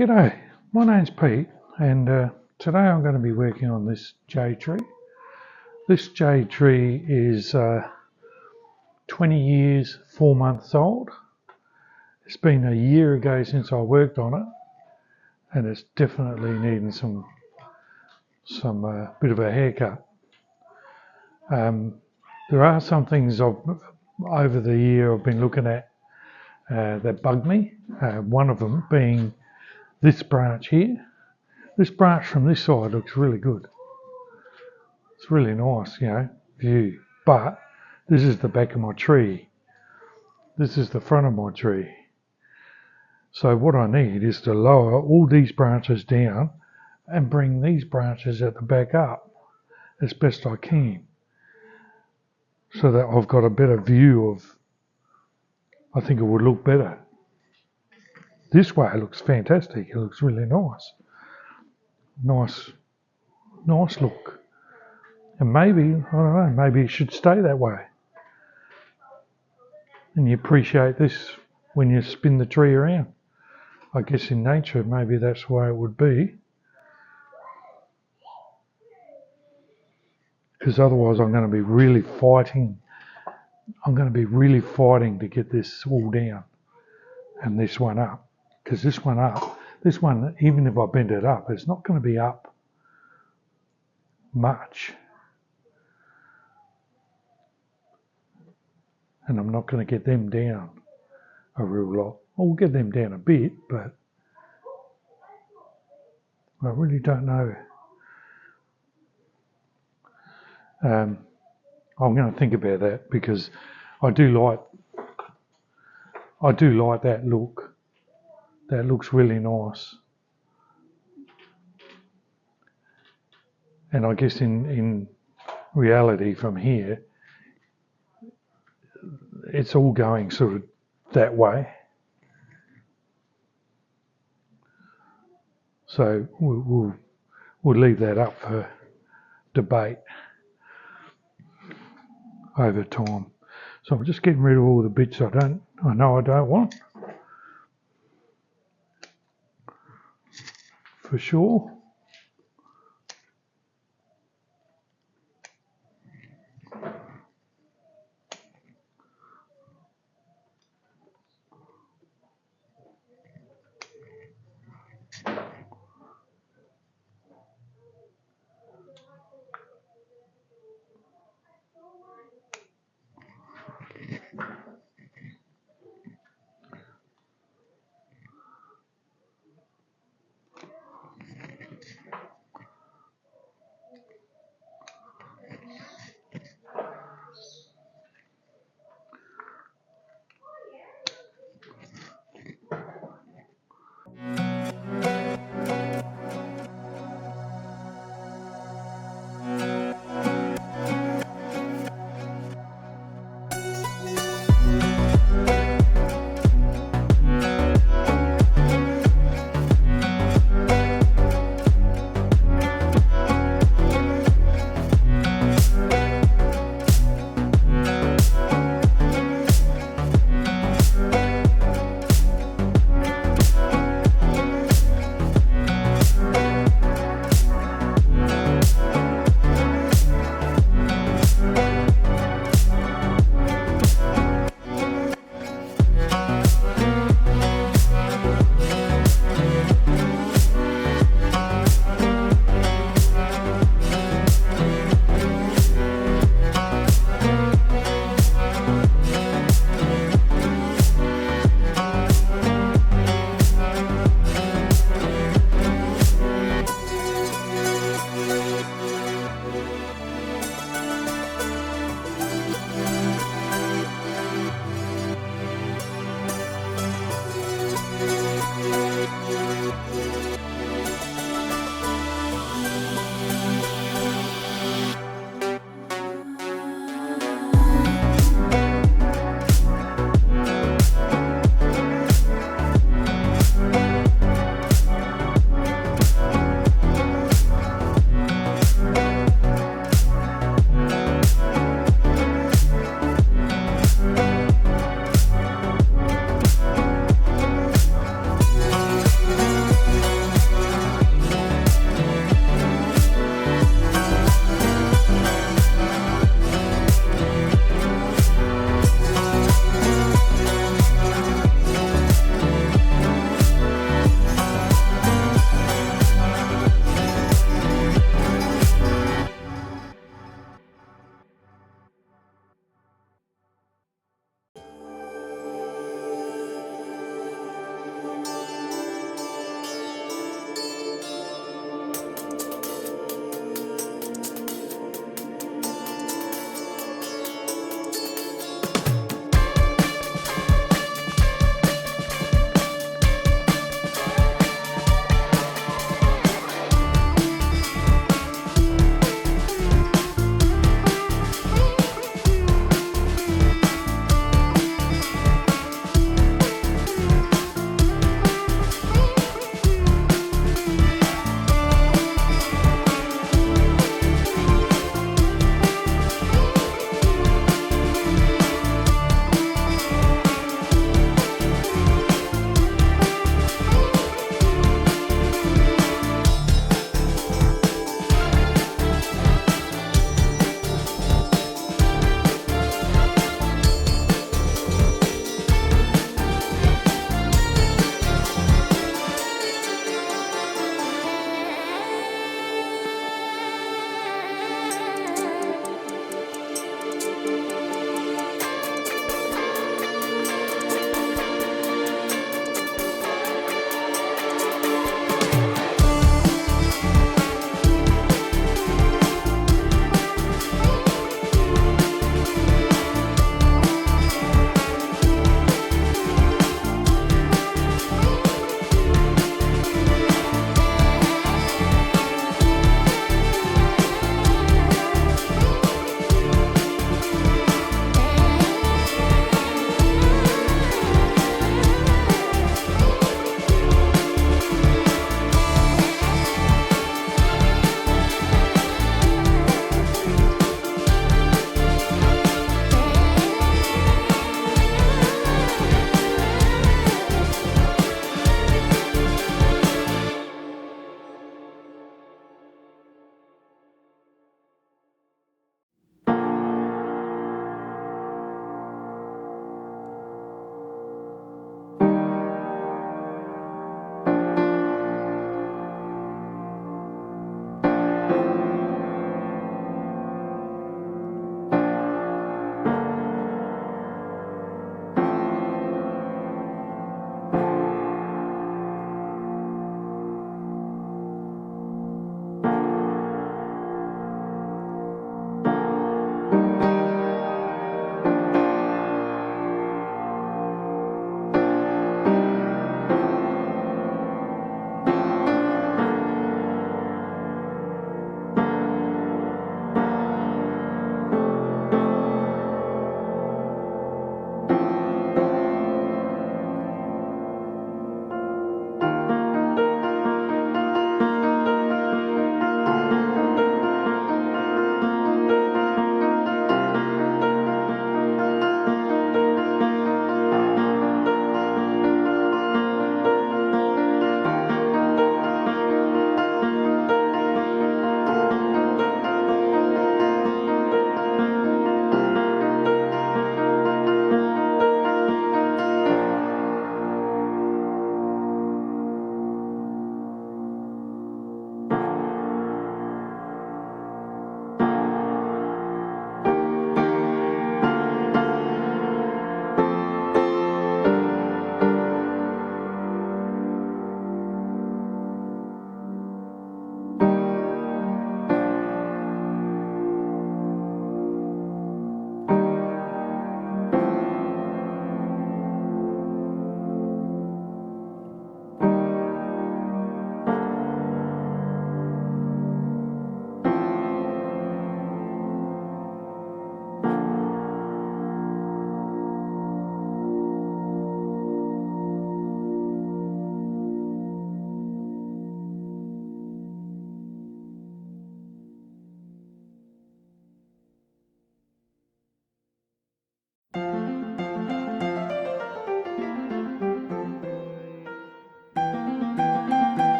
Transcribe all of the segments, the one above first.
G'day, my name's Pete and today I'm going to be working on this jade tree. This jade tree is 20 years, 4 months old. It's been a year ago since I worked on it and it's definitely needing some bit of a haircut. There are some things over the year I've been looking at that bug me. One of them being this branch here. This branch from this side looks really good. It's really nice, view. But this is the back of my tree. This is the front of my tree. So what I need is to lower all these branches down and bring these branches at the back up as best I can, so that I've got a better view of, I think it would look better. This way it looks fantastic. It looks really nice. Nice look. And maybe, I don't know, maybe it should stay that way. And you appreciate this when you spin the tree around. I guess in nature, maybe that's the way it would be. Because otherwise I'm going to be really fighting. I'm going to be really fighting to get this all down and this one up. Because this one, even if I bend it up, it's not going to be up much. And I'm not going to get them down a real lot. I'll get them down a bit, but I really don't know. I'm going to think about that because I do like that look. That looks really nice. And I guess in reality from here, it's all going sort of that way. So we'll leave that up for debate over time. So I'm just getting rid of all the bits I know I don't want. For sure.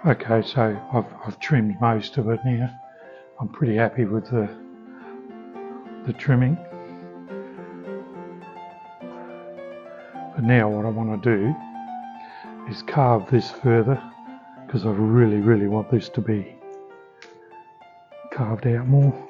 Okay, so I've trimmed most of it now. I'm pretty happy with the trimming. But now what I want to do is carve this further, because I really want this to be carved out more.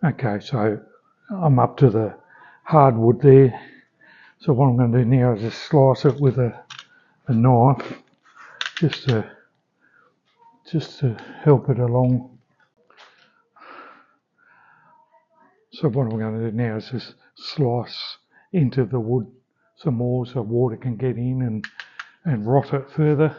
Okay, so I'm up to the hardwood there. So what I'm going to do now is just slice it with a knife, just to help it along. So what I'm going to do now is just slice into the wood some more so water can get in and rot it further.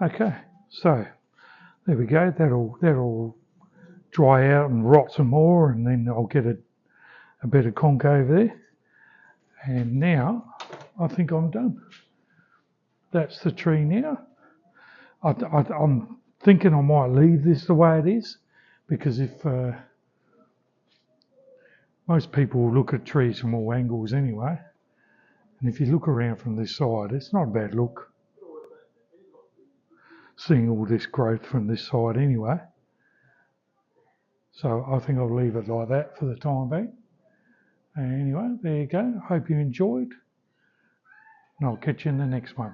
Okay, so there we go. That'll dry out and rot some more, and then I'll get a bit of conch over there. And now I think I'm done. That's the tree now. I'm thinking I might leave this the way it is, because if most people look at trees from all angles anyway, and if you look around from this side, it's not a bad look, seeing all this growth from this side anyway. So I think I'll leave it like that for the time being. And anyway, there you go. Hope you enjoyed, and I'll catch you in the next one.